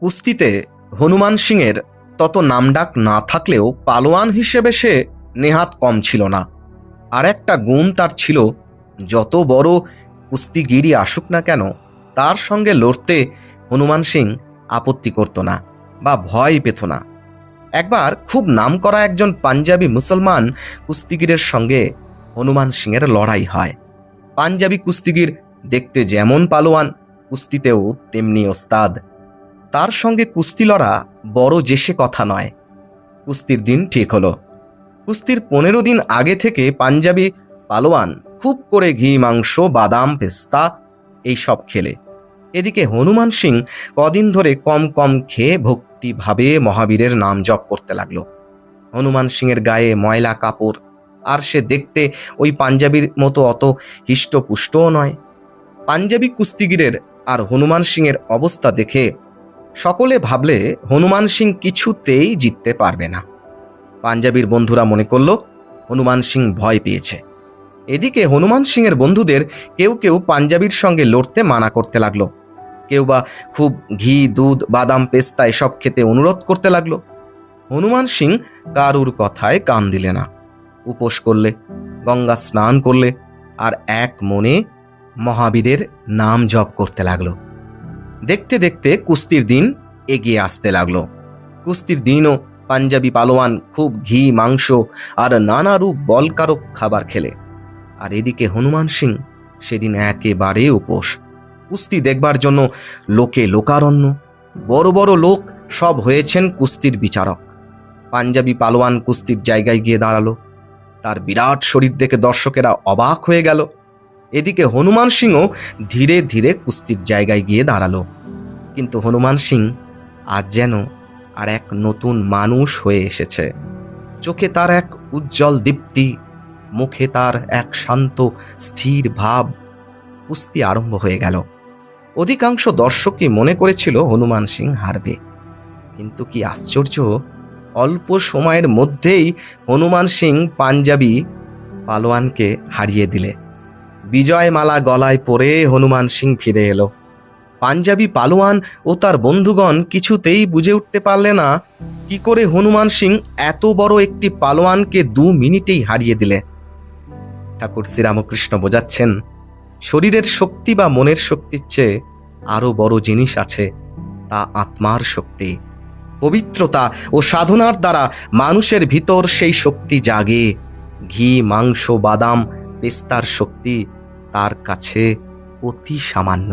কুস্তিতে হনুমান সিংয়ের তত নামডাক না থাকলেও পালোয়ান হিসেবে সে নেহাত কম ছিল না। আর একটা গুণ তার ছিল, যত বড় কুস্তিগিরই আসুক না কেন তার সঙ্গে লড়তে হনুমান সিং আপত্তি করত না বা ভয় পেত না। একবার খুব নামকরা একজন পাঞ্জাবি মুসলমান কুস্তিগিরের সঙ্গে হনুমান সিংয়ের লড়াই হয়। পাঞ্জাবি কুস্তিগির দেখতে যেমন পালোয়ান, কুস্তিতেও তেমনি ওস্তাদ। তার সঙ্গে কুস্তি লড়া বড় জেসে কথা নয়। কুস্তির দিন ঠিক হলো। কুস্তির 15 দিন আগে থেকে পাঞ্জাবি পালোয়ান খুব করে ঘি, মাংস, বাদাম, পেস্তা এইসব খেলে। এদিকে হনুমান সিং কদিন ধরে কম কম খেয়ে ভক্তিভাবে মহাবীরের নাম জপ করতে লাগলো। হনুমান সিংয়ের গায়ে ময়লা কাপড়, আর সে দেখতে ওই পাঞ্জাবির মতো অত হিষ্টপুষ্টও নয়। পাঞ্জাবি কুস্তিগিরের আর হনুমান সিংয়ের অবস্থা দেখে সকলে ভাবলে হনুমান সিং কিছুতেই জিততে পারবে না। পাঞ্জাবির বন্ধুরা মনে করল হনুমান সিং ভয় পেয়েছে। এদিকে হনুমান সিংয়ের বন্ধুদের কেউ কেউ পাঞ্জাবির সঙ্গে লড়তে মানা করতে লাগলো। কেউ বা খুব ঘি, দুধ, বাদাম, পেস্তা এসব খেতে অনুরোধ করতে লাগলো। হনুমান সিং কারুর কথায় কান দিলে না। উপোস করলে, গঙ্গা স্নান করলে, আর এক মনে মহাবীরের নাম জপ করতে লাগলো। দেখতে দেখতে কুস্তির দিন এগিয়ে আসতে লাগলো। কুস্তির দিনও পাঞ্জাবি পালোয়ান খুব ঘি, মাংস আর নানারূপ বলকারক খাবার খেলে। আর এদিকে হনুমান সিং সেদিন একেবারে উপোস। কুস্তি দেখবার জন্য লোকে লোকারণ্য। বড় বড় লোক সব হয়েছেন কুস্তির বিচারক। পাঞ্জাবি পালোয়ান কুস্তির জায়গায় গিয়ে দাঁড়ালো। তার বিরাট শরীর দেখে দর্শকেরা অবাক হয়ে গেল। এদিকে হনুমান সিংও ধীরে ধীরে কুস্তির জায়গায় গিয়ে দাঁড়ালো। কিন্তু হনুমান সিং আজ যেন আর এক নতুন মানুষ হয়ে এসেছে। চোখে তার এক উজ্জ্বল দীপ্তি, মুখে তার এক শান্ত স্থির ভাব। কুস্তি আরম্ভ হয়ে গেল। অধিকাংশ দর্শকই মনে করেছিল হনুমান সিং হারবে। কিন্তু কি আশ্চর্য, অল্প সময়ের মধ্যেই হনুমান সিং পাঞ্জাবি পালোয়ানকে হারিয়ে দিলে। বিজয় মালা গলায় পরে হনুমান সিং ফিরে এলো। পাঞ্জাবি পালোয়ান ও তার বন্ধুগণ কিছুতেই বুঝে উঠতে পারলে না কি করে হনুমান সিং এত বড় একটি পালোয়ানকে 2 মিনিটেই হারিয়ে দিলে। ঠাকুর শ্রীরামকৃষ্ণ বোঝাচ্ছেন, শরীরের শক্তি বা মনের শক্তির চেয়ে আরো বড় জিনিস আছে, তা আত্মার শক্তি। পবিত্রতা ও সাধনার দ্বারা মানুষের ভিতর সেই শক্তি জাগে। ঘি, মাংস, বাদাম, পেস্তার শক্তি তার কাছে অতি সামান্য।